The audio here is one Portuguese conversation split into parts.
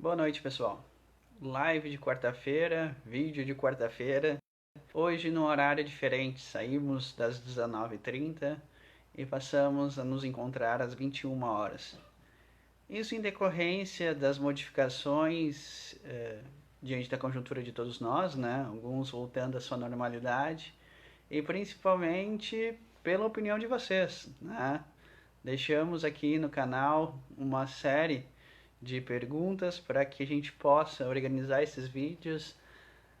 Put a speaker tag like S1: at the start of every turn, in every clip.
S1: Boa noite, pessoal. Live de quarta-feira, vídeo de quarta-feira. Hoje num horário diferente, saímos das 19h30 e passamos a nos encontrar às 21 horas. Isso em decorrência das modificações diante da conjuntura de todos nós, né? Alguns voltando à sua normalidade e principalmente pela opinião de vocês, né? Deixamos aqui no canal uma série de perguntas para que a gente possa organizar esses vídeos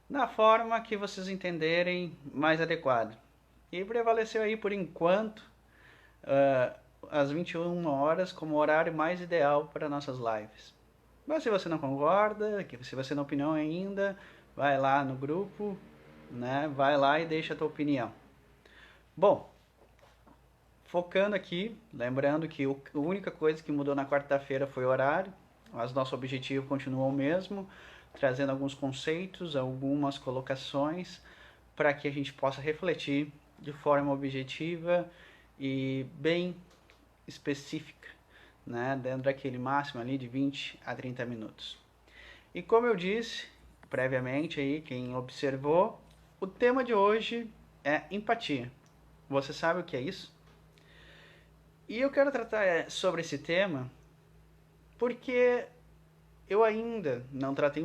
S1: na forma que vocês entenderem mais adequado. E prevaleceu aí por enquanto às 21 horas como horário mais ideal para nossas lives. Mas se você não concorda, se você não tem opinião ainda, vai lá no grupo, né? Vai lá e deixa a tua opinião. Bom, focando aqui, lembrando que a única coisa que mudou na quarta-feira foi o horário, mas nosso objetivo continua o mesmo, trazendo alguns conceitos, algumas colocações, para que a gente possa refletir de forma objetiva e bem específica, né, dentro daquele máximo ali de 20 a 30 minutos. E como eu disse previamente aí, quem observou, o tema de hoje é empatia. Você sabe o que é isso? E eu quero tratar sobre esse tema porque eu ainda não tratei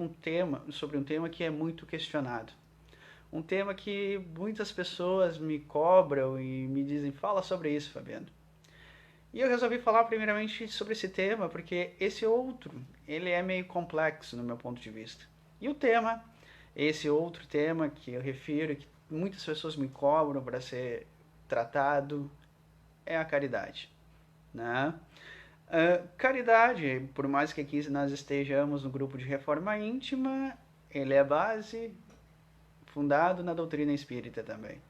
S1: sobre um tema que é muito questionado. Um tema que muitas pessoas me cobram e me dizem, fala sobre isso, Fabiano. E eu resolvi falar primeiramente sobre esse tema porque esse outro, ele é meio complexo no meu ponto de vista. E o tema, esse outro tema que eu refiro, que muitas pessoas me cobram para ser tratado, é a caridade, né? Caridade, por mais que aqui nós estejamos no grupo de reforma íntima, ele é base, fundado na doutrina espírita também.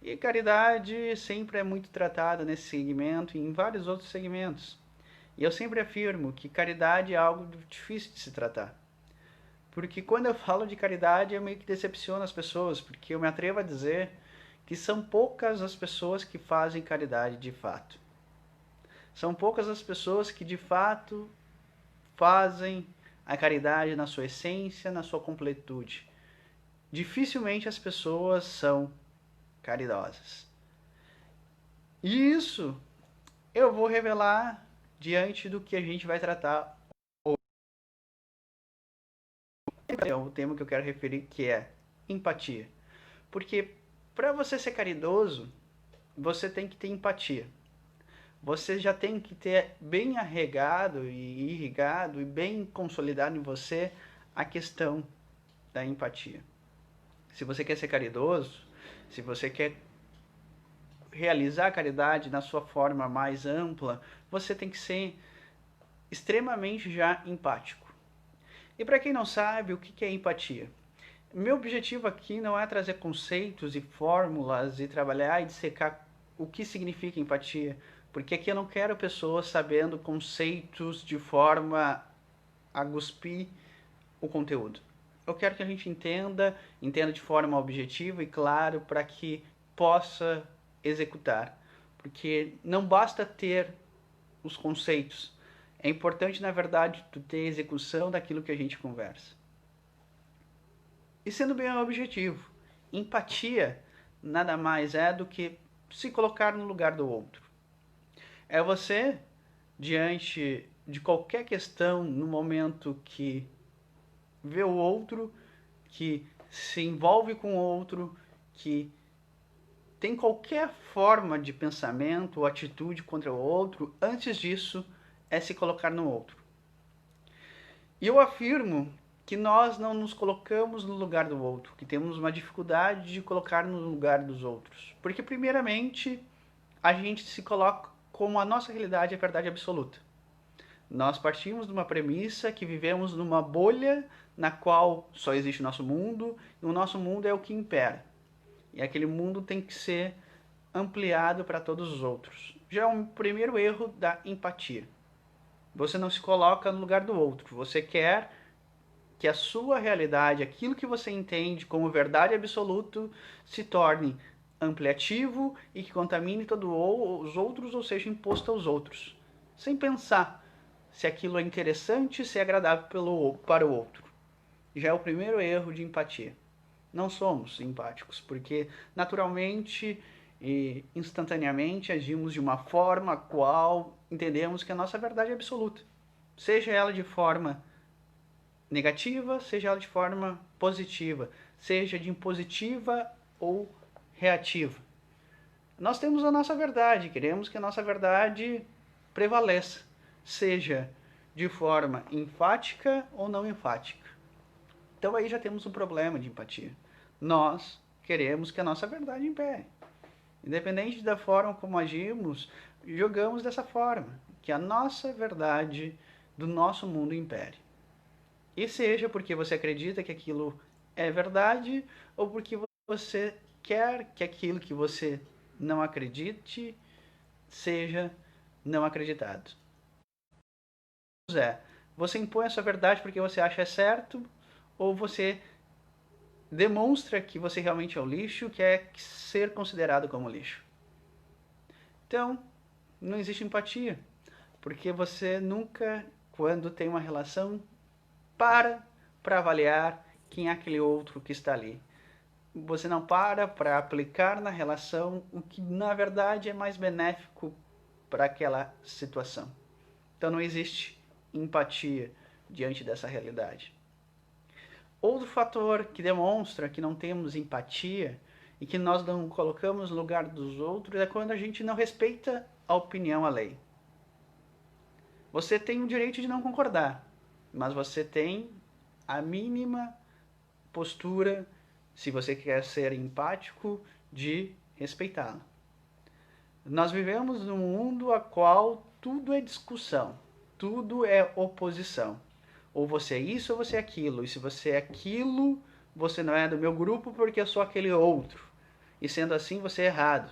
S1: E caridade sempre é muito tratada nesse segmento e em vários outros segmentos. E eu sempre afirmo que caridade é algo difícil de se tratar. Porque quando eu falo de caridade, eu meio que decepciono as pessoas, porque eu me atrevo a dizer que são poucas as pessoas que fazem caridade de fato. São poucas as pessoas que de fato fazem a caridade na sua essência, na sua completude. Dificilmente as pessoas são caridosas. E isso eu vou revelar diante do que a gente vai tratar hoje. É o tema que eu quero referir, que é empatia. Porque para você ser caridoso, você tem que ter empatia. Você já tem que ter bem arregado e irrigado e bem consolidado em você a questão da empatia. Se você quer ser caridoso, se você quer realizar a caridade na sua forma mais ampla, você tem que ser extremamente já empático. E para quem não sabe, o que é empatia? Meu objetivo aqui não é trazer conceitos e fórmulas e trabalhar e dissecar o que significa empatia, porque aqui eu não quero pessoas sabendo conceitos de forma a cuspir o conteúdo. Eu quero que a gente entenda de forma objetiva e claro para que possa executar. Porque não basta ter os conceitos. É importante, na verdade, tu ter a execução daquilo que a gente conversa. E sendo bem objetivo, empatia nada mais é do que se colocar no lugar do outro. É você, diante de qualquer questão, no momento que vê o outro, que se envolve com o outro, que tem qualquer forma de pensamento ou atitude contra o outro, antes disso é se colocar no outro. E eu afirmo que nós não nos colocamos no lugar do outro, que temos uma dificuldade de colocar no lugar dos outros. Porque, primeiramente, a gente se coloca como a nossa realidade é a verdade absoluta. Nós partimos de uma premissa que vivemos numa bolha na qual só existe o nosso mundo, e o nosso mundo é o que impera. E aquele mundo tem que ser ampliado para todos os outros. Já é um primeiro erro da empatia. Você não se coloca no lugar do outro. Você quer que a sua realidade, aquilo que você entende como verdade absoluta, se torne ampliativo e que contamine todos os outros, ou seja, imposto aos outros. Sem pensar se aquilo é interessante, se é agradável para o outro. Já é o primeiro erro de empatia. Não somos empáticos, porque naturalmente e instantaneamente agimos de uma forma a qual entendemos que a nossa verdade é absoluta. Seja ela de forma negativa, seja ela de forma positiva, seja de impositiva ou reativa. Nós temos a nossa verdade, queremos que a nossa verdade prevaleça, seja de forma enfática ou não enfática. Então aí já temos um problema de empatia. Nós queremos que a nossa verdade impere. Independente da forma como agimos, jogamos dessa forma, que a nossa verdade do nosso mundo impere. E seja porque você acredita que aquilo é verdade, ou porque você quer que aquilo que você não acredite seja não acreditado. Você impõe a sua verdade porque você acha certo, ou você demonstra que você realmente é o lixo, que é ser considerado como lixo. Então, não existe empatia, porque você nunca, quando tem uma relação, para avaliar quem é aquele outro que está ali. Você não para aplicar na relação o que na verdade é mais benéfico para aquela situação. Então não existe empatia diante dessa realidade. Outro fator que demonstra que não temos empatia e que nós não colocamos no lugar dos outros é quando a gente não respeita a opinião alheia. Você tem o direito de não concordar, mas você tem a mínima postura, se você quer ser empático, de respeitá-la. Nós vivemos num mundo a qual tudo é discussão, tudo é oposição. Ou você é isso ou você é aquilo. E se você é aquilo, você não é do meu grupo porque eu sou aquele outro. E sendo assim, você é errado.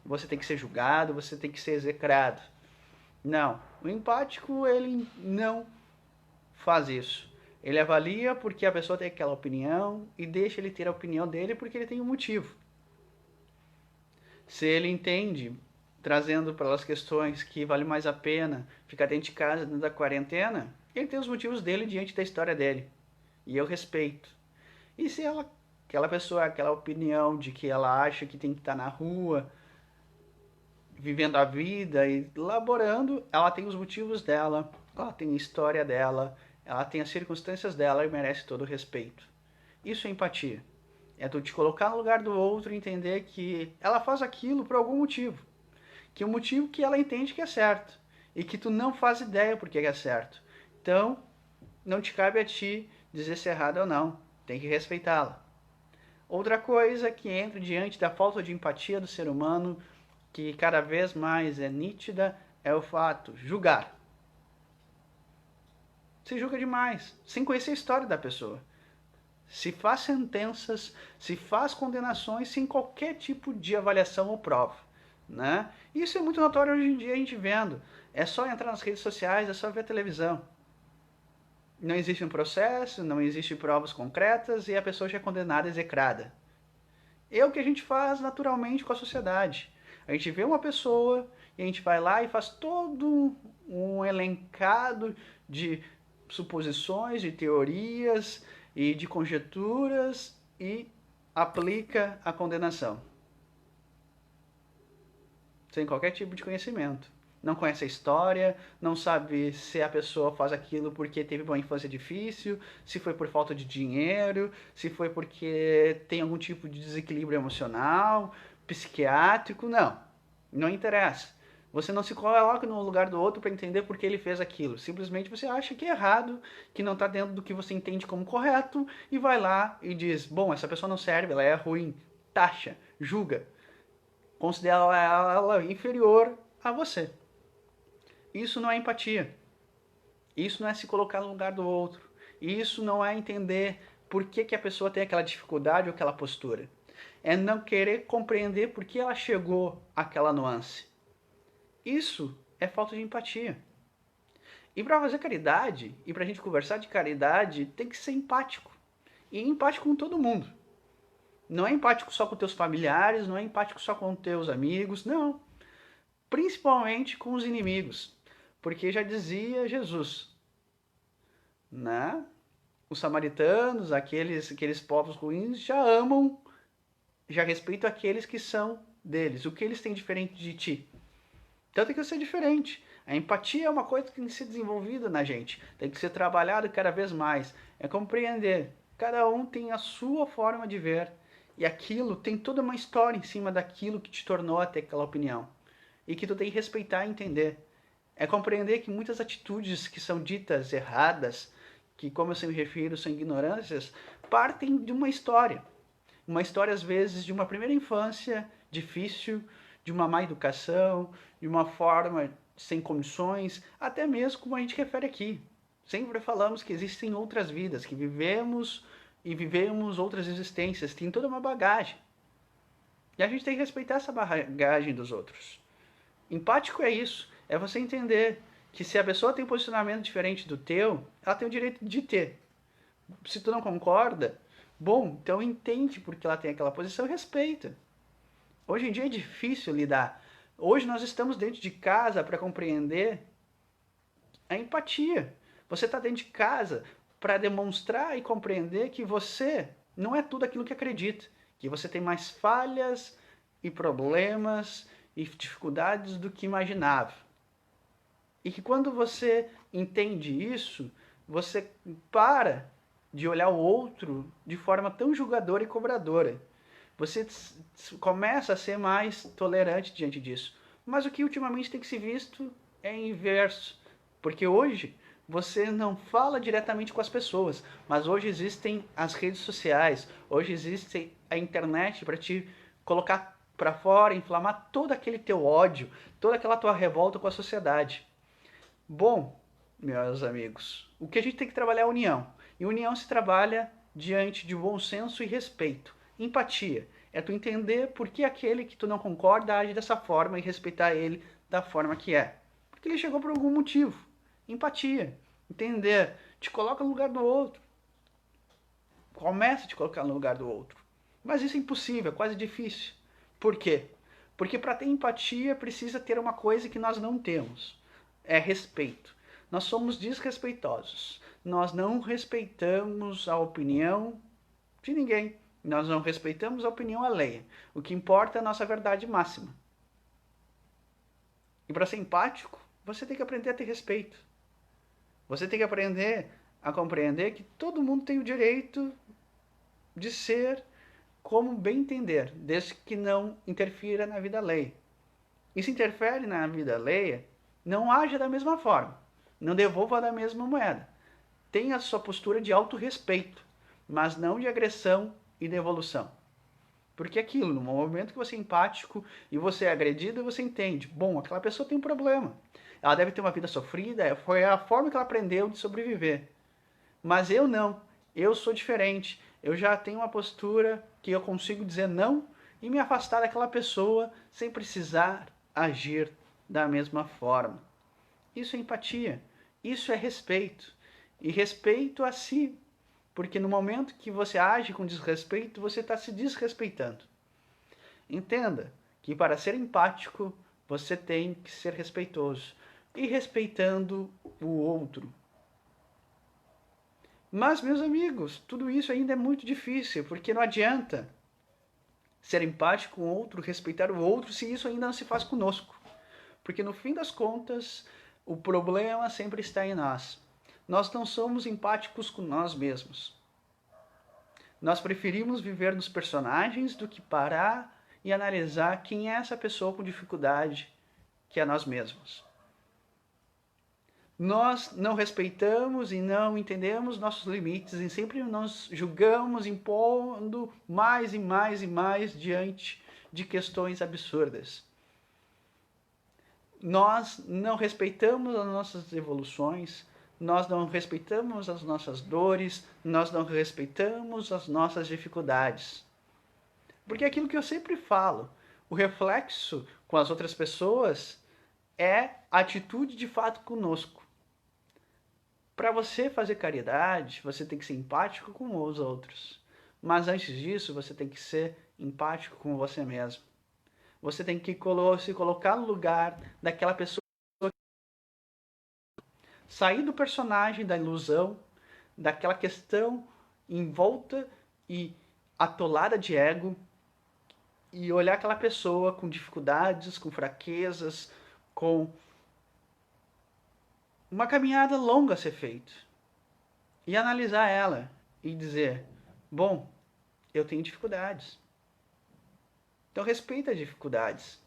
S1: Você tem que ser julgado, você tem que ser execrado. Não. O empático, ele não faz isso. Ele avalia porque a pessoa tem aquela opinião e deixa ele ter a opinião dele porque ele tem um motivo. Se ele entende, trazendo para as questões que vale mais a pena ficar dentro de casa, dentro da quarentena, ele tem os motivos dele diante da história dele. E eu respeito. E se aquela pessoa, aquela opinião de que ela acha que tem que estar na rua, vivendo a vida e laborando, ela tem os motivos dela, ela tem a história dela, ela tem as circunstâncias dela e merece todo o respeito. Isso é empatia. É tu te colocar no lugar do outro e entender que ela faz aquilo por algum motivo. Que o motivo que ela entende que é certo. E que tu não faz ideia porque é certo. Então, não te cabe a ti dizer se é errado ou não. Tem que respeitá-la. Outra coisa que entra diante da falta de empatia do ser humano, que cada vez mais é nítida, é o fato julgar. Se julga demais, sem conhecer a história da pessoa. Se faz sentenças, se faz condenações sem qualquer tipo de avaliação ou prova. Né? Isso é muito notório hoje em dia a gente vendo. É só entrar nas redes sociais, é só ver a televisão. Não existe um processo, não existe provas concretas e a pessoa já é condenada, execrada. É o que a gente faz naturalmente com a sociedade. A gente vê uma pessoa e a gente vai lá e faz todo um elencado de suposições, de teorias e de conjecturas e aplica a condenação. Sem qualquer tipo de conhecimento. Não conhece a história, não sabe se a pessoa faz aquilo porque teve uma infância difícil, se foi por falta de dinheiro, se foi porque tem algum tipo de desequilíbrio emocional, psiquiátrico, não. Não interessa. Você não se coloca no lugar do outro para entender por que ele fez aquilo. Simplesmente você acha que é errado, que não está dentro do que você entende como correto, e vai lá e diz, bom, essa pessoa não serve, ela é ruim, taxa, julga. Considera ela inferior a você. Isso não é empatia. Isso não é se colocar no lugar do outro. Isso não é entender por que a pessoa tem aquela dificuldade ou aquela postura. É não querer compreender por que ela chegou àquela nuance. Isso é falta de empatia. E para fazer caridade, e para a gente conversar de caridade, tem que ser empático. E empático com todo mundo. Não é empático só com teus familiares, não é empático só com teus amigos, não. Principalmente com os inimigos. Porque já dizia Jesus, né? Os samaritanos, aqueles povos ruins, já amam, já respeitam aqueles que são deles. O que eles têm diferente de ti? Então tem que ser diferente. A empatia é uma coisa que tem que ser desenvolvida na gente, tem que ser trabalhado cada vez mais. É compreender. Cada um tem a sua forma de ver e aquilo tem toda uma história em cima daquilo que te tornou até aquela opinião e que tu tem que respeitar e entender. É compreender que muitas atitudes que são ditas erradas, que como eu sempre me refiro são ignorâncias, partem de uma história. Uma história às vezes de uma primeira infância difícil, de uma má educação, de uma forma sem condições, até mesmo como a gente refere aqui. Sempre falamos que existem outras vidas, que vivemos e vivemos outras existências, tem toda uma bagagem. E a gente tem que respeitar essa bagagem dos outros. Empático é isso, é você entender que se a pessoa tem um posicionamento diferente do teu, ela tem o direito de ter. Se tu não concorda, bom, então entende porque ela tem aquela posição e respeita. Hoje em dia é difícil lidar. Hoje nós estamos dentro de casa para compreender a empatia. Você está dentro de casa para demonstrar e compreender que você não é tudo aquilo que acredita, que você tem mais falhas e problemas e dificuldades do que imaginava. E que quando você entende isso, você para de olhar o outro de forma tão julgadora e cobradora. Você começa a ser mais tolerante diante disso. Mas o que ultimamente tem que ser visto é inverso. Porque hoje você não fala diretamente com as pessoas, mas hoje existem as redes sociais, hoje existe a internet para te colocar para fora, inflamar todo aquele teu ódio, toda aquela tua revolta com a sociedade. Bom, meus amigos, o que a gente tem que trabalhar é a união. E união se trabalha diante de bom senso e respeito. Empatia é tu entender por que aquele que tu não concorda age dessa forma e respeitar ele da forma que é. Porque ele chegou por algum motivo. Empatia. Entender. Te coloca no lugar do outro. Começa a te colocar no lugar do outro. Mas isso é impossível, é quase difícil. Por quê? Porque para ter empatia precisa ter uma coisa que nós não temos. É respeito. Nós somos desrespeitosos. Nós não respeitamos a opinião de ninguém. Nós não respeitamos a opinião alheia. O que importa é a nossa verdade máxima. E para ser empático, você tem que aprender a ter respeito. Você tem que aprender a compreender que todo mundo tem o direito de ser como bem entender, desde que não interfira na vida alheia. E se interfere na vida alheia, não haja da mesma forma. Não devolva da mesma moeda. Tenha a sua postura de autorrespeito, mas não de agressão e devolução. Porque aquilo, no momento que você é empático e você é agredido, você entende. Bom, aquela pessoa tem um problema. Ela deve ter uma vida sofrida, foi a forma que ela aprendeu de sobreviver. Mas eu não. Eu sou diferente. Eu já tenho uma postura que eu consigo dizer não e me afastar daquela pessoa sem precisar agir da mesma forma. Isso é empatia. Isso é respeito. E respeito a si. Porque no momento que você age com desrespeito, você está se desrespeitando. Entenda que para ser empático, você tem que ser respeitoso. E respeitando o outro. Mas, meus amigos, tudo isso ainda é muito difícil, porque não adianta ser empático com o outro, respeitar o outro, se isso ainda não se faz conosco. Porque no fim das contas, o problema sempre está em nós. Nós não somos empáticos com nós mesmos. Nós preferimos viver nos personagens do que parar e analisar quem é essa pessoa com dificuldade, que é nós mesmos. Nós não respeitamos e não entendemos nossos limites e sempre nos julgamos impondo mais e mais e mais diante de questões absurdas. Nós não respeitamos as nossas evoluções, nós não respeitamos as nossas dores, nós não respeitamos as nossas dificuldades. Porque é aquilo que eu sempre falo, o reflexo com as outras pessoas é a atitude de fato conosco. Para você fazer caridade, você tem que ser empático com os outros. Mas antes disso, você tem que ser empático com você mesmo. Você tem que se colocar no lugar daquela pessoa Sair do personagem, da ilusão, daquela questão envolta e atolada de ego e olhar aquela pessoa com dificuldades, com fraquezas, com uma caminhada longa a ser feita e analisar ela e dizer: bom, eu tenho dificuldades. Então respeita as dificuldades.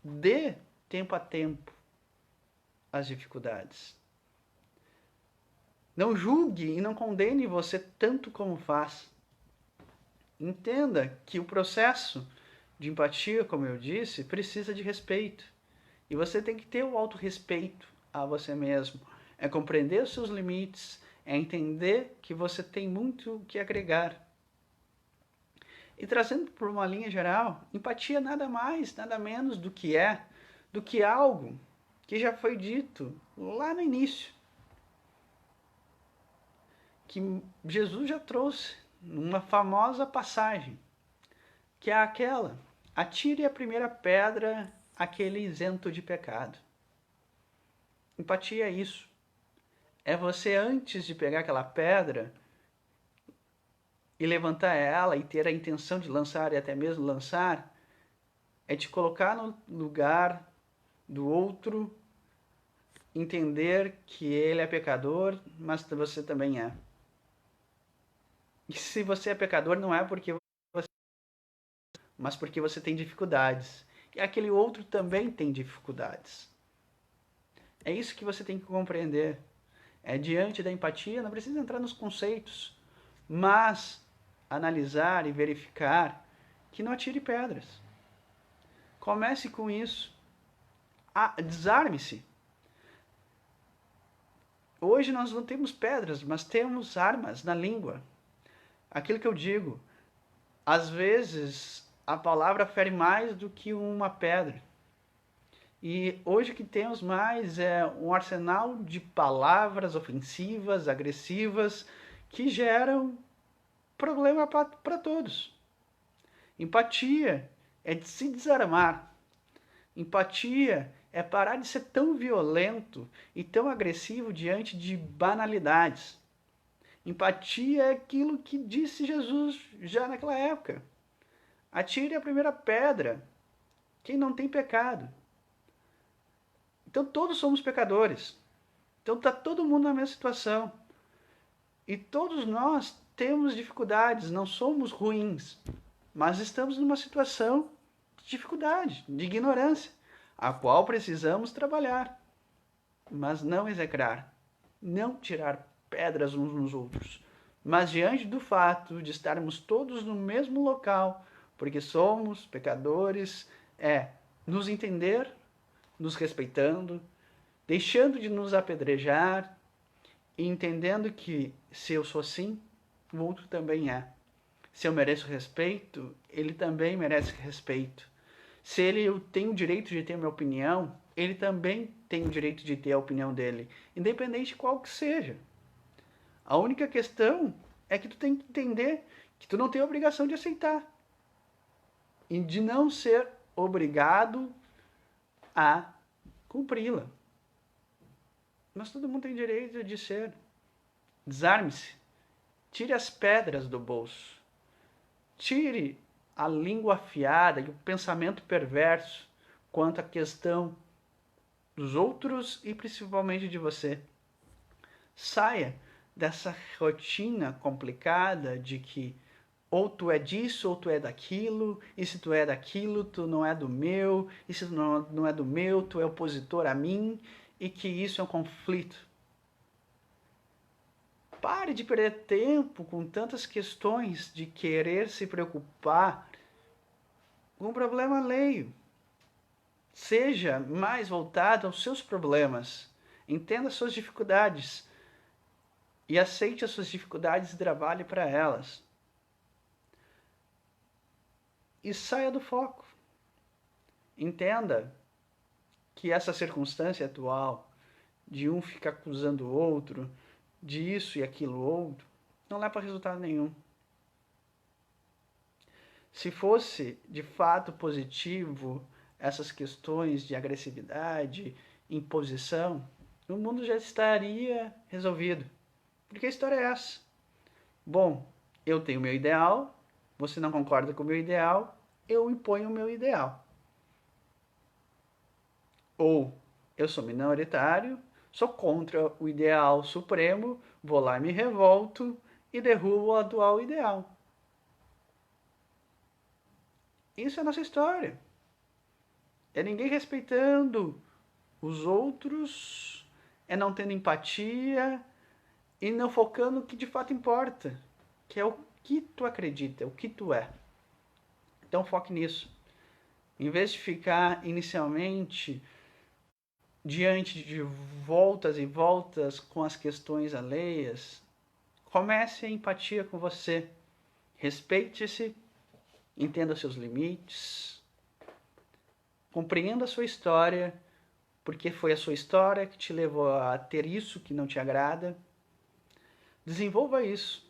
S1: Dê tempo a tempo as dificuldades. Não julgue e não condene você tanto como faz. Entenda que o processo de empatia, como eu disse, precisa de respeito. E você tem que ter o autorrespeito a você mesmo. É compreender os seus limites, é entender que você tem muito o que agregar. E trazendo por uma linha geral, empatia nada mais, nada menos do que algo que já foi dito lá no início, que Jesus já trouxe numa famosa passagem, que é aquela: atire a primeira pedra aquele isento de pecado. Empatia é isso. É você, antes de pegar aquela pedra e levantar ela e ter a intenção de lançar e até mesmo lançar, é te colocar no lugar do outro, entender que ele é pecador, mas você também é. E se você é pecador, não é porque você, mas porque você tem dificuldades. E aquele outro também tem dificuldades. É isso que você tem que compreender. É diante da empatia, não precisa entrar nos conceitos, mas analisar e verificar que não atire pedras. Comece com isso. Desarme-se. Hoje nós não temos pedras, mas temos armas na língua. Aquilo que eu digo, às vezes a palavra fere mais do que uma pedra. E hoje o que temos mais é um arsenal de palavras ofensivas, agressivas, que geram problema para todos. Empatia é de se desarmar. Empatia é parar de ser tão violento e tão agressivo diante de banalidades. Empatia é aquilo que disse Jesus já naquela época: atire a primeira pedra quem não tem pecado. Então todos somos pecadores. Então está todo mundo na mesma situação. E todos nós temos dificuldades, não somos ruins, mas estamos numa situação de dificuldade, de ignorância, a qual precisamos trabalhar, mas não execrar, não tirar pedras uns nos outros, mas diante do fato de estarmos todos no mesmo local, porque somos pecadores, nos entender, nos respeitando, deixando de nos apedrejar e entendendo que se eu sou assim, o outro também é. Se eu mereço respeito, ele também merece respeito. Se ele tem o direito de ter minha opinião, ele também tem o direito de ter a opinião dele, independente de qual que seja. A única questão é que tu tem que entender que tu não tem a obrigação de aceitar e de não ser obrigado a cumpri-la. Mas todo mundo tem direito de ser. Desarme-se. Tire as pedras do bolso. Tire a língua afiada e o pensamento perverso quanto à questão dos outros e principalmente de você. Saia dessa rotina complicada de que ou tu é disso ou tu é daquilo, e se tu é daquilo, tu não é do meu, e se tu não é do meu, tu é opositor a mim, e que isso é um conflito. Pare de perder tempo com tantas questões de querer se preocupar com um problema alheio. Seja mais voltado aos seus problemas. Entenda suas dificuldades e aceite as suas dificuldades e trabalhe para elas. E saia do foco. Entenda que essa circunstância atual de um ficar acusando o outro, de isso e aquilo outro, não leva a resultado nenhum. Se fosse de fato positivo essas questões de agressividade imposição, o mundo já estaria resolvido. Porque a história é essa. Bom, eu tenho o meu ideal, você não concorda com o meu ideal, eu imponho o meu ideal. Ou eu sou minoritário, sou contra o ideal supremo, vou lá e me revolto e derrubo o atual ideal. Isso é a nossa história. É ninguém respeitando os outros, é não tendo empatia e não focando no que de fato importa, que é o que tu acredita, o que tu é. Então foque nisso. Em vez de ficar inicialmente diante de voltas e voltas com as questões alheias, comece a empatia com você. Respeite-se, entenda seus limites, compreenda a sua história, porque foi a sua história que te levou a ter isso que não te agrada. Desenvolva isso.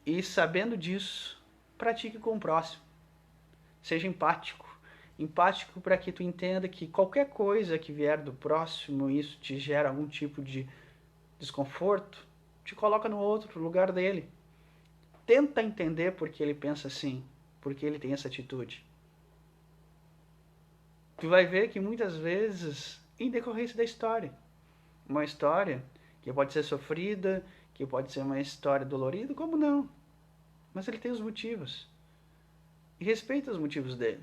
S1: E sabendo disso, pratique com o próximo. Seja empático. Empático para que tu entenda que qualquer coisa que vier do próximo, isso te gera algum tipo de desconforto, te coloca no outro lugar dele. Tenta entender por que ele pensa assim, por que ele tem essa atitude. Tu vai ver que muitas vezes, em decorrência da história, uma história que pode ser sofrida, que pode ser uma história dolorida, como não? Mas ele tem os motivos. E respeita os motivos dele.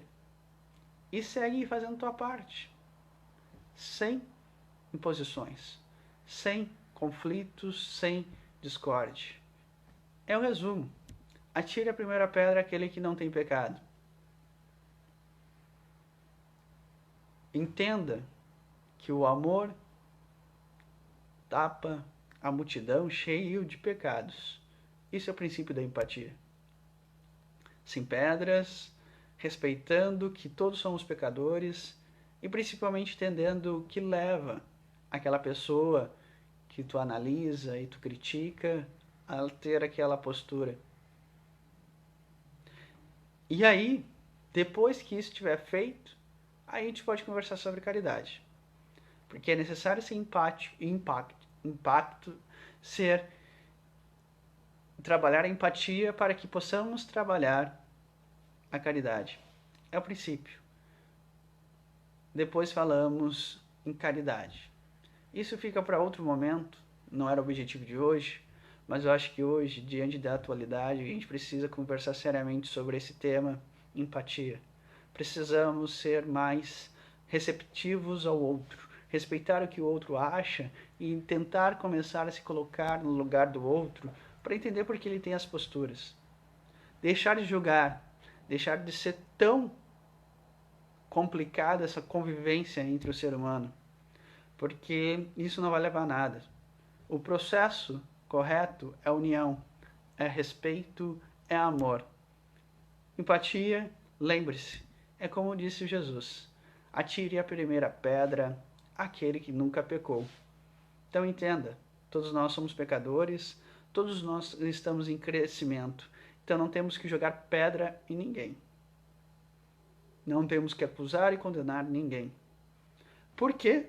S1: E segue fazendo tua parte. Sem imposições. Sem conflitos, sem discórdia. É o resumo. Atire a primeira pedra àquele que não tem pecado. Entenda que o amor tapa a multidão cheio de pecados. Isso é o princípio da empatia. Sem pedras, respeitando que todos somos pecadores e principalmente entendendo o que leva aquela pessoa que tu analisa e tu critica a ter aquela postura. E aí, depois que isso estiver feito, aí a gente pode conversar sobre caridade. Porque é necessário ser impacto, ser trabalhar a empatia para que possamos trabalhar a caridade. É o princípio. Depois falamos em caridade. Isso fica para outro momento, não era o objetivo de hoje, mas eu acho que hoje, diante da atualidade, a gente precisa conversar seriamente sobre esse tema, empatia. Precisamos ser mais receptivos ao outro, respeitar o que o outro acha e tentar começar a se colocar no lugar do outro para entender por que ele tem as posturas. Deixar de julgar, deixar de ser tão complicada essa convivência entre o ser humano, porque isso não vai levar a nada. O processo correto é união, é respeito, é amor. Empatia, lembre-se, é como disse Jesus: atire a primeira pedra àquele que nunca pecou. Então entenda, todos nós somos pecadores, todos nós estamos em crescimento, então não temos que jogar pedra em ninguém. Não temos que acusar e condenar ninguém. Por quê?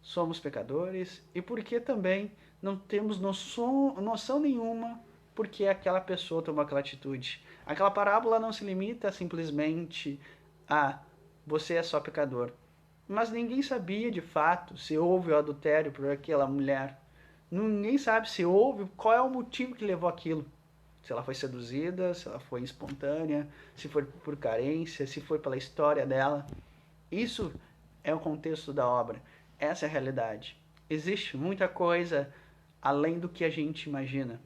S1: Somos pecadores e porque também não temos noção nenhuma porque aquela pessoa tomou aquela atitude. Aquela parábola não se limita simplesmente a você é só pecador. Mas ninguém sabia de fato se houve o adultério por aquela mulher. Ninguém sabe se houve, qual é o motivo que levou aquilo. Se ela foi seduzida, se ela foi espontânea, se foi por carência, se foi pela história dela. Isso é o contexto da obra. Essa é a realidade. Existe muita coisa além do que a gente imagina.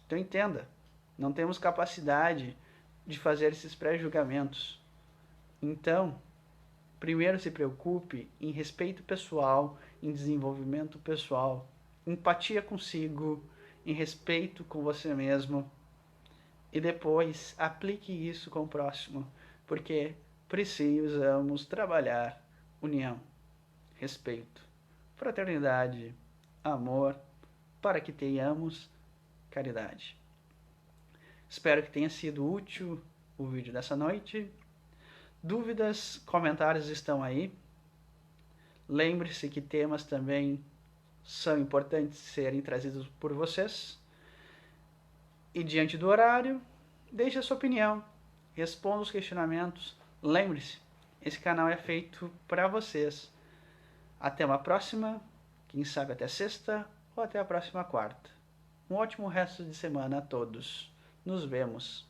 S1: Então entenda, não temos capacidade de fazer esses pré-julgamentos. Então, primeiro se preocupe em respeito pessoal, em desenvolvimento pessoal, empatia consigo, em respeito com você mesmo. E depois aplique isso com o próximo, porque precisamos trabalhar união, respeito, fraternidade, amor, para que tenhamos caridade. Espero que tenha sido útil o vídeo dessa noite. Dúvidas, comentários estão aí. Lembre-se que temas também são importantes serem trazidos por vocês. E diante do horário, deixe a sua opinião, responda os questionamentos. Lembre-se, esse canal é feito para vocês. Até uma próxima, quem sabe até sexta ou até a próxima quarta. Um ótimo resto de semana a todos. Nos vemos.